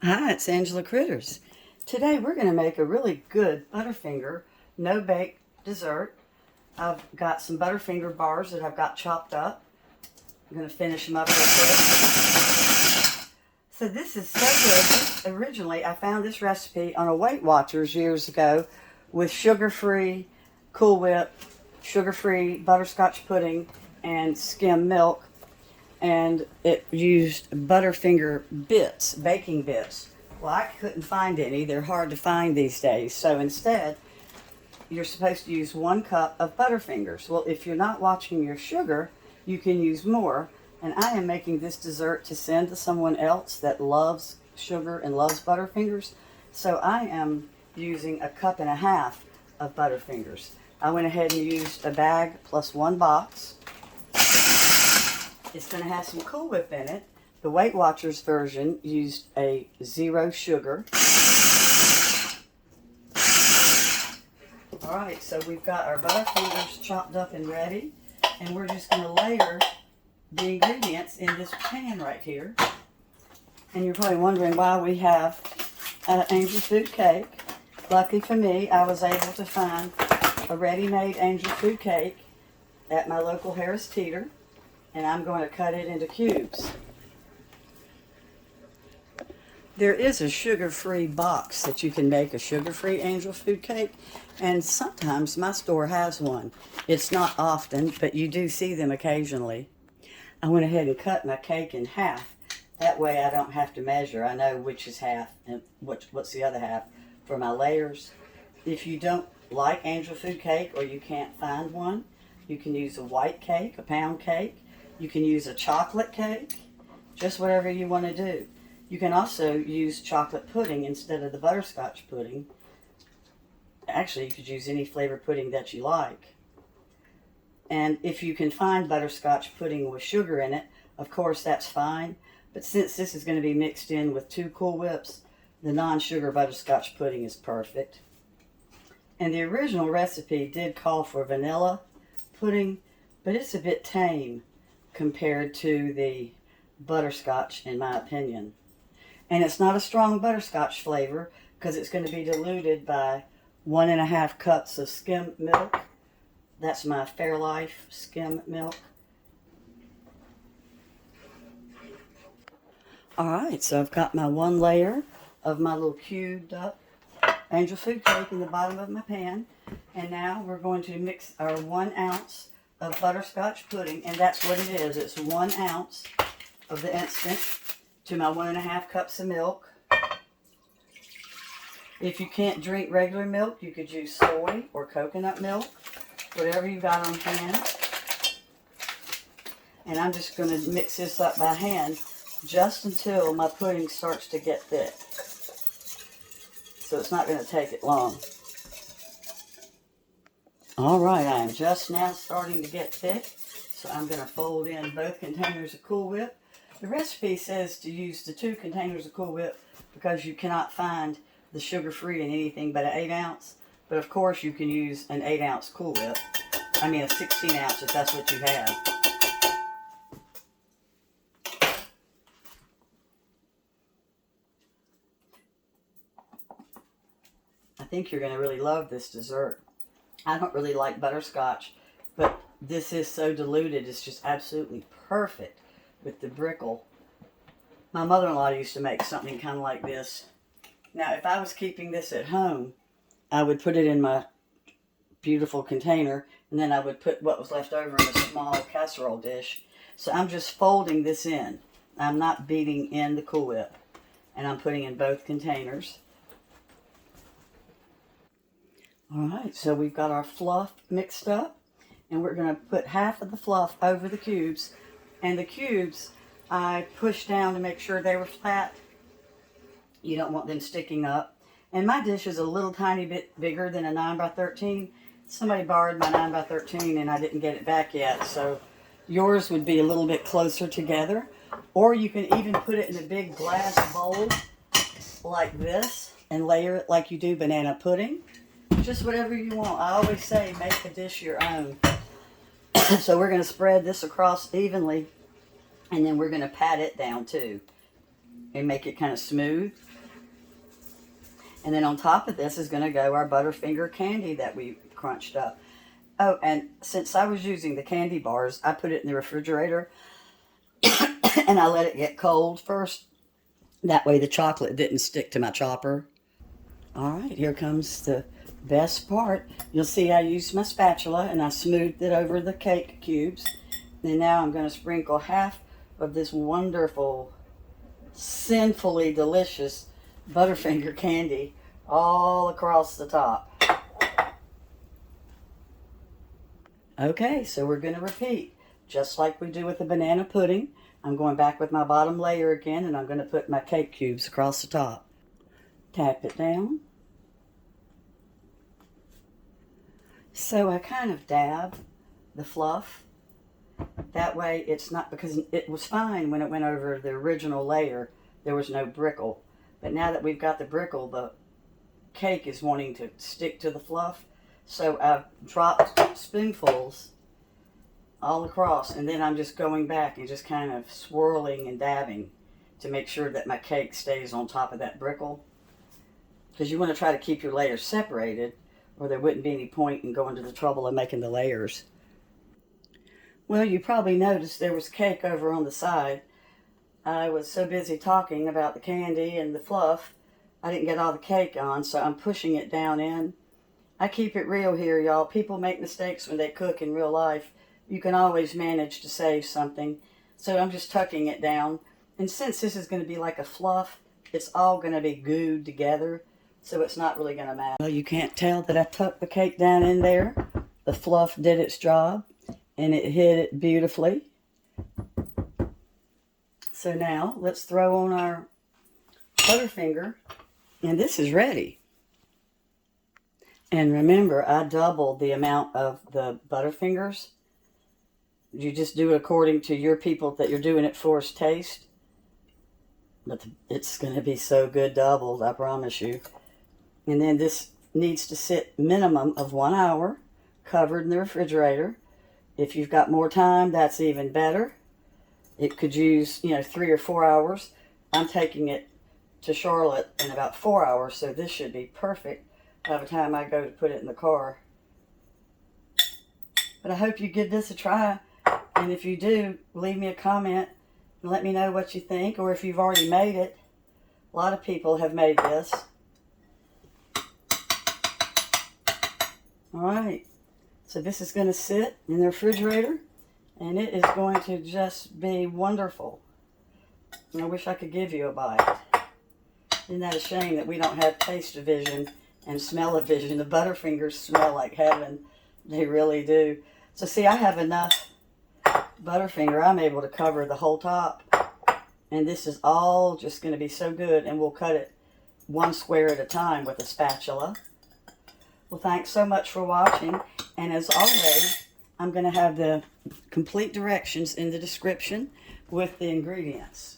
Hi, it's Angela Critters. Today we're going to make a really good Butterfinger No Bake Dessert. I've got some Butterfinger bars that I've got chopped up. I'm going to finish them up real quick. So this is so good. Originally, I found this recipe on a Weight Watchers years ago with sugar-free Cool Whip, sugar-free butterscotch pudding, and skim milk. And it used Butterfinger bits, baking bits. Well, I couldn't find any. They're hard to find these days. So instead, you're supposed to use 1 cup of Butterfingers. Well, if you're not watching your sugar, you can use more. And I am making this dessert to send to someone else that loves sugar and loves Butterfingers. So I am using 1.5 cups of Butterfingers. I went ahead and used a bag plus 1 box. It's going to have some Cool Whip in it. The Weight Watchers version used a 0 sugar. Alright, so we've got our Butterfingers chopped up and ready. And we're just going to layer the ingredients in this pan right here. And you're probably wondering why we have angel food cake. Lucky for me, I was able to find a ready-made angel food cake at my local Harris Teeter. And I'm going to cut it into cubes. There is a sugar-free box that you can make a sugar-free angel food cake, and sometimes my store has one. It's not often, but you do see them occasionally. I went ahead and cut my cake in half. That way I don't have to measure. I know which is half and what's the other half for my layers. If you don't like angel food cake or you can't find one, you can use a white cake, a pound cake. You can use a chocolate cake, just whatever you want to do. You can also use chocolate pudding instead of the butterscotch pudding. Actually, you could use any flavored pudding that you like. And if you can find butterscotch pudding with sugar in it, of course that's fine. But since this is going to be mixed in with 2 Cool Whips, the non-sugar butterscotch pudding is perfect. And the original recipe did call for vanilla pudding, but it's a bit tame compared to the butterscotch, in my opinion. And it's not a strong butterscotch flavor because it's going to be diluted by 1.5 cups of skim milk. That's my Fairlife skim milk. Alright, so I've got my 1 layer of my little cubed up angel food cake in the bottom of my pan. And now we're going to mix our 1 ounce of butterscotch pudding, and that's what it is. It's 1 ounce of the instant to my 1.5 cups of milk. If you can't drink regular milk, you could use soy or coconut milk, whatever you got on hand. And I'm just going to mix this up by hand just until my pudding starts to get thick. So it's not going to take it long. Alright, I am just now starting to get thick, so I'm going to fold in both containers of Cool Whip. The recipe says to use the 2 containers of Cool Whip because you cannot find the sugar-free in anything but an 8 ounce. But of course you can use an 8 ounce Cool Whip. I mean a 16 ounce if that's what you have. I think you're going to really love this dessert. I don't really like butterscotch, but this is so diluted, it's just absolutely perfect with the brickle. My mother-in-law used to make something kind of like this. Now, if I was keeping this at home, I would put it in my beautiful container, and then I would put what was left over in a small casserole dish. So I'm just folding this in. I'm not beating in the Cool Whip, and I'm putting in both containers. Alright, so we've got our fluff mixed up, and we're going to put half of the fluff over the cubes. And the cubes, I pushed down to make sure they were flat. You don't want them sticking up. And my dish is a little tiny bit bigger than a 9x13. Somebody borrowed my 9x13 and I didn't get it back yet, so yours would be a little bit closer together. Or you can even put it in a big glass bowl like this and layer it like you do banana pudding. Just whatever you want. I always say make a dish your own. So we're going to spread this across evenly, and then we're going to pat it down too. and make it kind of smooth. And then on top of this is going to go our Butterfinger candy that we crunched up. Oh, and since I was using the candy bars, I put it in the refrigerator and I let it get cold first. That way the chocolate didn't stick to my chopper. All right, here comes the best part. You'll see I used my spatula and I smoothed it over the cake cubes. And now I'm going to sprinkle half of this wonderful, sinfully delicious Butterfinger candy all across the top. Okay, so we're going to repeat. Just like we do with the banana pudding, I'm going back with my bottom layer again, and I'm going to put my cake cubes across the top. Tap it down. So I kind of dab the fluff. That way it's not, because it was fine when it went over the original layer, there was no brickle. But now that we've got the brickle, the cake is wanting to stick to the fluff. So I've dropped spoonfuls all across, and then I'm just going back and just kind of swirling and dabbing to make sure that my cake stays on top of that brickle. Because you want to try to keep your layers separated, or there wouldn't be any point in going to the trouble of making the layers. Well, you probably noticed there was cake over on the side. I was so busy talking about the candy and the fluff, I didn't get all the cake on, so I'm pushing it down in. I keep it real here, y'all. People make mistakes when they cook in real life. You can always manage to save something. So I'm just tucking it down. And since this is going to be like a fluff, it's all going to be gooed together. So it's not really going to matter. Well, you can't tell that I tucked the cake down in there. The fluff did its job, and it hid it beautifully. So now let's throw on our Butterfinger, and this is ready. And remember, I doubled the amount of the Butterfingers. You just do it according to your people that you're doing it for's taste. But it's going to be so good doubled, I promise you. And then this needs to sit minimum of 1 hour, covered in the refrigerator. If you've got more time, that's even better. It could use, 3 or 4 hours. I'm taking it to Charlotte in about 4 hours, so this should be perfect by the time I go to put it in the car. But I hope you give this a try. And if you do, leave me a comment and let me know what you think, or if you've already made it. A lot of people have made this. All right. So this is going to sit in the refrigerator, and it is going to just be wonderful. And I wish I could give you a bite. Isn't that a shame that we don't have taste-o-vision and smell-o-vision? The Butterfingers smell like heaven. They really do. So see, I have enough Butterfinger. I'm able to cover the whole top. And this is all just going to be so good. And we'll cut it one square at a time with a spatula. Well, thanks so much for watching. And as always, I'm going to have the complete directions in the description with the ingredients.